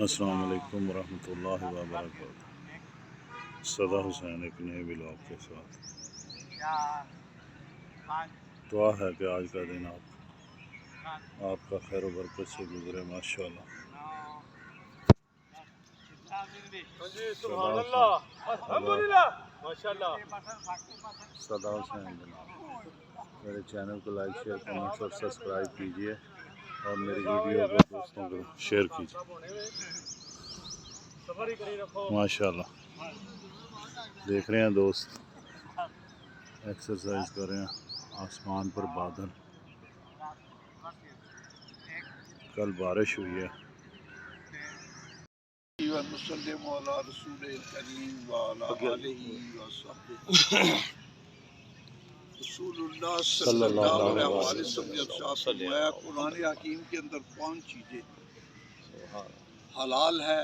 السلام علیکم ورحمۃ اللہ وبرکاتہ۔ صدا حسین ایک نئے بلاگ کے ساتھ دعا ہے کہ آج کا دن آپ کا خیر و برکت سے گزرے ماشاءاللہ۔ صدا حسین میرے چینل کو لائک شیئر کمنٹس اور سبسکرائب کیجیے اور میری ویڈیو کو دوستوں کو شیئر کیجیے ماشاءاللہ۔ دیکھ رہے ہیں دوست ایکسرسائز کر رہے ہیں، آسمان پر بادل، کل بارش ہوئی ہے۔ وسلم علی رسول الکریم وعلی آلہ وصحبہ رسول اللہ صلی اللہ علیہ وسلم نے ارشاد فرمایا قرآن حکیم کے اندر 5 چیزیں حلال ہے،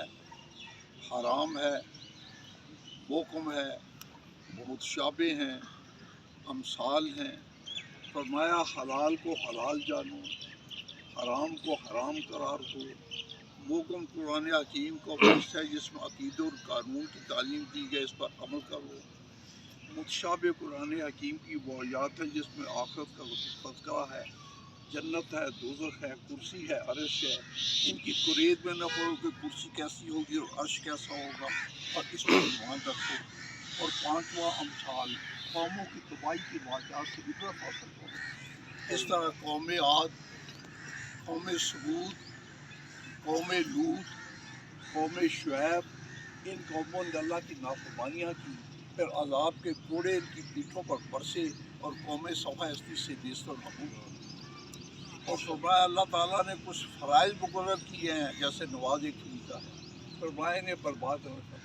حرام ہے، محکم ہے، متشابہ ہیں، امثال ہیں۔ فرمایا حلال کو حلال جانو، حرام کو حرام قرار دو۔ محکم قرآن حکیم کا وقت ہے جس میں عقیدہ اور قانون کی تعلیم دی گئی، اس پر عمل کرو۔ متشابہ قرآن حکیم کی وہ آیات ہیں جس میں آخرت کا تذکرہ ہے، جنت ہے، دوزخ ہے، کرسی ہے، عرش ہے۔ ان کی قرید میں نہ پڑو کہ کرسی کیسی ہوگی اور عرش کیسا ہوگا، اور اس پر ایمان رکھو۔ اور 5واں امثال، قوموں کی تباہی کی واقعات سے عبرت حاصل کرو۔ اس طرح قوم عاد، قوم ثمود، قوم لوط، قوم شعیب، ان قوموں نے اللہ کی نافرمانیاں کی، پھر عذاب کے کوڑے ان کی پیٹھوں پر برسے اور قوم صفا ہستی سے نیست و نابود ہوئی۔ اور فرمایا اللہ تعالیٰ نے کچھ فرائض مقرر کیے ہیں جیسے نماز ایک خلیفہ ہے، فرمایا نے برباد نہ کرنا۔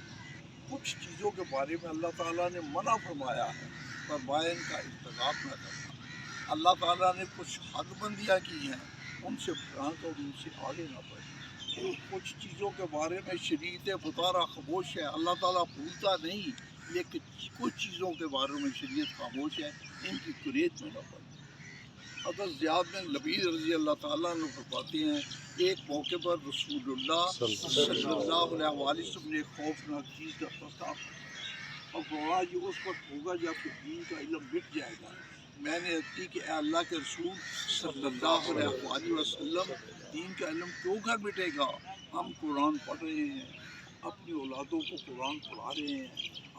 کچھ چیزوں کے بارے میں اللہ تعالیٰ نے منع فرمایا ہے، فرمایا ان کا ارتکاب نہ کرنا۔ اللہ تعالیٰ نے کچھ حد بندیاں کی ہیں، ان سے پھرانک اور ان سے آگے نہ بڑھیں۔ کچھ چیزوں کے بارے میں شریعت مطالعہ خاموش ہے، اللہ تعالیٰ بھولتا نہیں، لیکن کچھ چیزوں کے بارے میں شریعت خاموش ہے، ان کی قرید میں نہ پڑے۔ حضرت زیاد بن لبید رضی اللہ تعالیٰ عنہ فرماتے ہیں ایک موقع پر رسول اللہ صلی اللہ علیہ وسلم نے خوفناک چیز کا فیصلہ اور فرمایا یہ اس وقت ہوگا جب کہ دین کا علم مٹ جائے گا۔ میں نے عرض کی کہ اے اللہ کے رسول صلی اللہ علیہ وسلم، دین کا علم کیوں کر مٹے گا؟ ہم قرآن پڑھ رہے ہیں، اپنی اولادوں کو قرآن پڑھا رہے ہیں،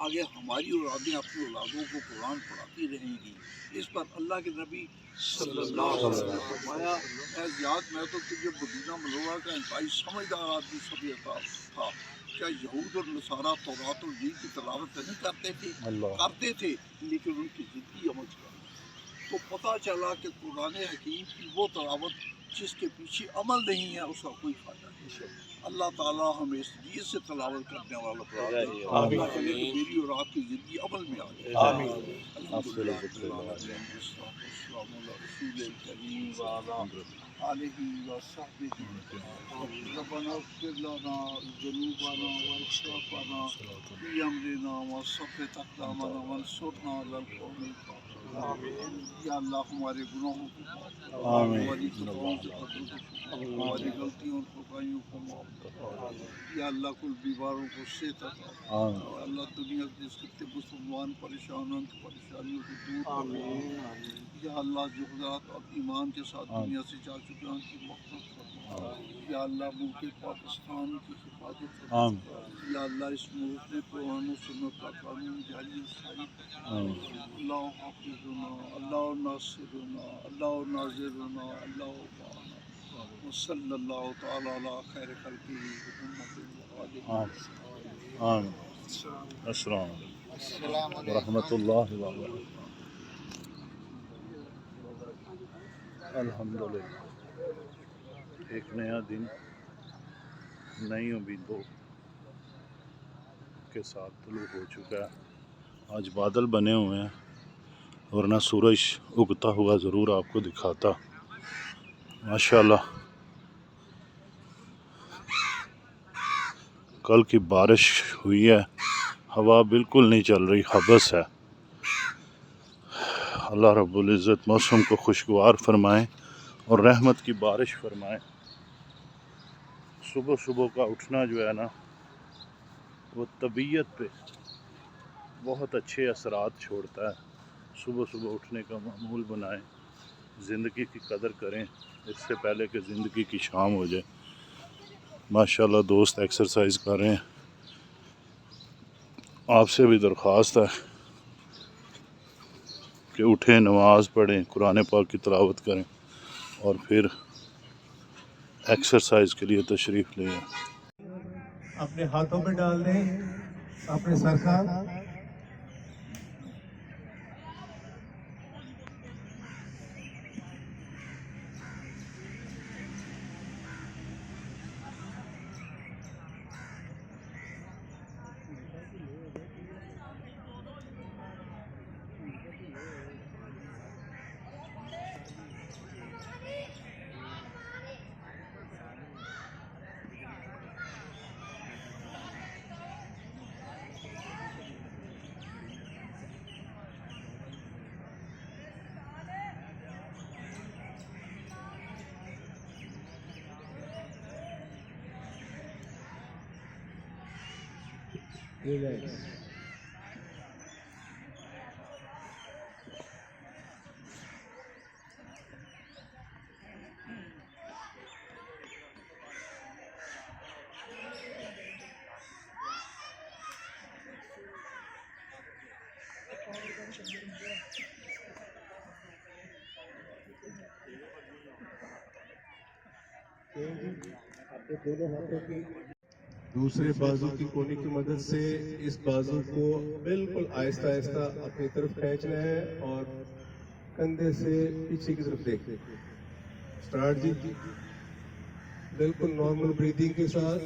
آگے ہماری اولادیں اپنی اولادوں کو قرآن پڑھاتی رہیں گی۔ اس پر اللہ کے نبی صلی اللہ علیہ وسلم نے فرمایا اے زیاد، میں تو تجھے مدینہ منورہ کا انتہائی سمجھدار آدمی سمجھتا تھا، کیا یہود اور نصارہ تورات اور انجیل کی تلاوت نہیں کرتے تھے؟ کرتے تھے، لیکن ان کی زندگی عمل سے تو پتہ چلا کہ قرآن حکیم کی وہ تلاوت جس کے پیچھے عمل نہیں ہے اس کا کوئی فائدہ نہیں۔ اللہ تعالیٰ ہمیں اس لیے سے تلاوت کرنے والا بنا دے، اللہ کرے کہ میری اور آپ کی زندگی عمل میں آ جائے۔ الحمدللہ والسلام علی رسول الکریم وعلی آلہ وصحبہ ربنا اغفر لنا ذنوبنا واسرافنا فی امرنا وثبت اقدامنا وانصرنا علی القوم الکافرین۔ یا اللہ ہمارے گناہوں کو معاف کرو، ہماری خطاؤں سے قدروں کو چھپاؤ، ہماری غلطیوں اور کوتاہیوں کو معاف کرو۔ یا اللہ کل بیماروں کو صحت عطا فرما۔ اللہ دنیا کے جس خطے مسلمان پریشان ہیں ان کی پریشانیوں کو دور کرو۔ یا اللہ جو حضرات اب ایمان کے ساتھ دنیا سے جا چکے ہیں ان کی مغفرت فرما۔ یا اللہ ملک پاکستان کی حفاظت فرما۔ یا اللہ اس ملک میں قرآن و سنت کا قانون جاری و ساری فرما۔ اللہ حافظنا، اللہ ناصرنا، اللہ ناظرنا، اللہ معنا، وصلی اللہ تعالی علی خیر خلقہ محمد وآلہ وسلم۔ السلام علیکم ورحمۃ اللہ وبرکاتہ۔ الحمدللہ ایک نیا دن نئی امیدوں کے ساتھ طلوع ہو چکا ہے۔ آج بادل بنے ہوئے ہیں ورنہ سورج اگتا ہوا ضرور آپ کو دکھاتا ماشاءاللہ۔ کل کی بارش ہوئی ہے، ہوا بالکل نہیں چل رہی، حبس ہے۔ اللہ رب العزت موسم کو خوشگوار فرمائے اور رحمت کی بارش فرمائے۔ صبح صبح کا اٹھنا جو ہے نا وہ طبیعت پہ بہت اچھے اثرات چھوڑتا ہے. صبح صبح اٹھنے کا معمول بنائیں, زندگی کی قدر کریں اس سے پہلے کہ زندگی کی شام ہو جائے. ماشاءاللہ دوست ایکسرسائز کر رہے ہیں. آپ سے بھی درخواست ہے کہ اٹھیں, نماز پڑھیں, قرآن پاک کی تلاوت کریں اور پھر ایکسرسائز کے لیے تشریف لیں. اپنے ہاتھوں پہ ڈال دیں, اپنے سر کا. اپنے دونوں ہاتھوں کی دوسرے بازو کی کونے کی مدد سے اس بازو کو بالکل آہستہ آہستہ اپنی طرف کھینچنا ہے اور کندھے سے پیچھے کی طرف دیکھیں. اسٹارٹ جی, بالکل نارمل بریدنگ کے ساتھ.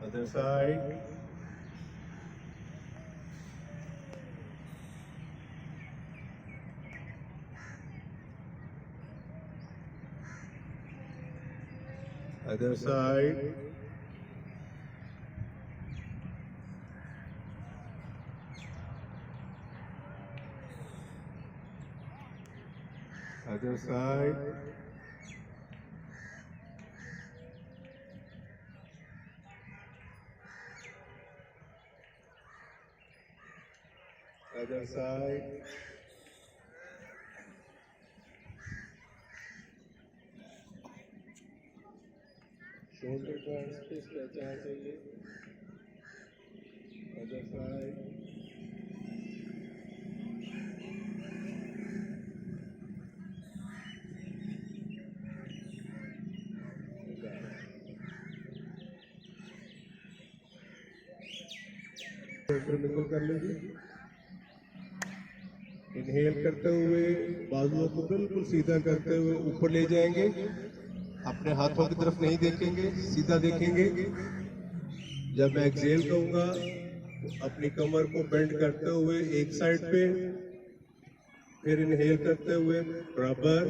Other side. Other side. Other side. Other side. Shoulder کا اسپیس رہنا چاہیے. Other side. نکل کر لیجیے. انہیل کرتے ہوئے بازوؤں کو بالکل سیدھا کرتے ہوئے اوپر لے جائیں گے. اپنے ہاتھوں کی طرف نہیں دیکھیں گے, سیدھا دیکھیں گے. جب میں ایکسیل کہوں گا تو اپنی کمر کو بینڈ کرتے ہوئے ایک سائڈ پہ, پھر انہیل کرتے ہوئے برابر,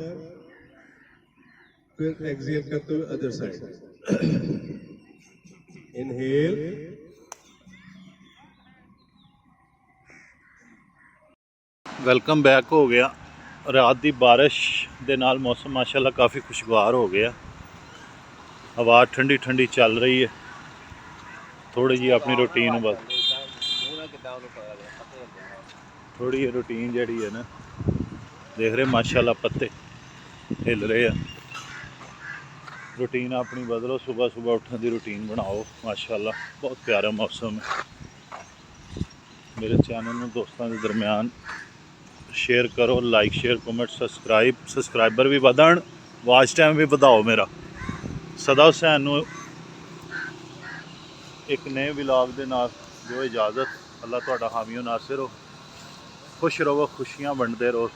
پھر ایکسیل کرتے ہوئے ادر سائڈ. انہیل. ویلکم بیک ہو گیا. رات دی بارش دے نال موسم ماشاءاللہ کافی خوشگوار ہو گیا. ہوا ٹھنڈی ٹھنڈی چل رہی ہے. تھوڑی جی اپنی روٹین بس تھوڑی جی روٹین جہی ہے نا, دیکھ رہے ماشاءاللہ پتے ہل رہے ہیں. روٹین اپنی بدلو, صبح صبح اٹھنے دی روٹین بناؤ. ماشاءاللہ بہت پیارا موسم ہے. میرے چینل میں دوستوں کے درمیان شیئر کرو, لائک شیئر کومنٹ سبسکرائبر بھی ودھن, واچ ٹائم بھی وداؤ میرا. صدا حسین نو ایک نئے ولاگ دے نال جو اجازت. اللہ تہاڈا حامی و ناصر ہو. خوش رہو, خوشیاں بنڈتے رہو.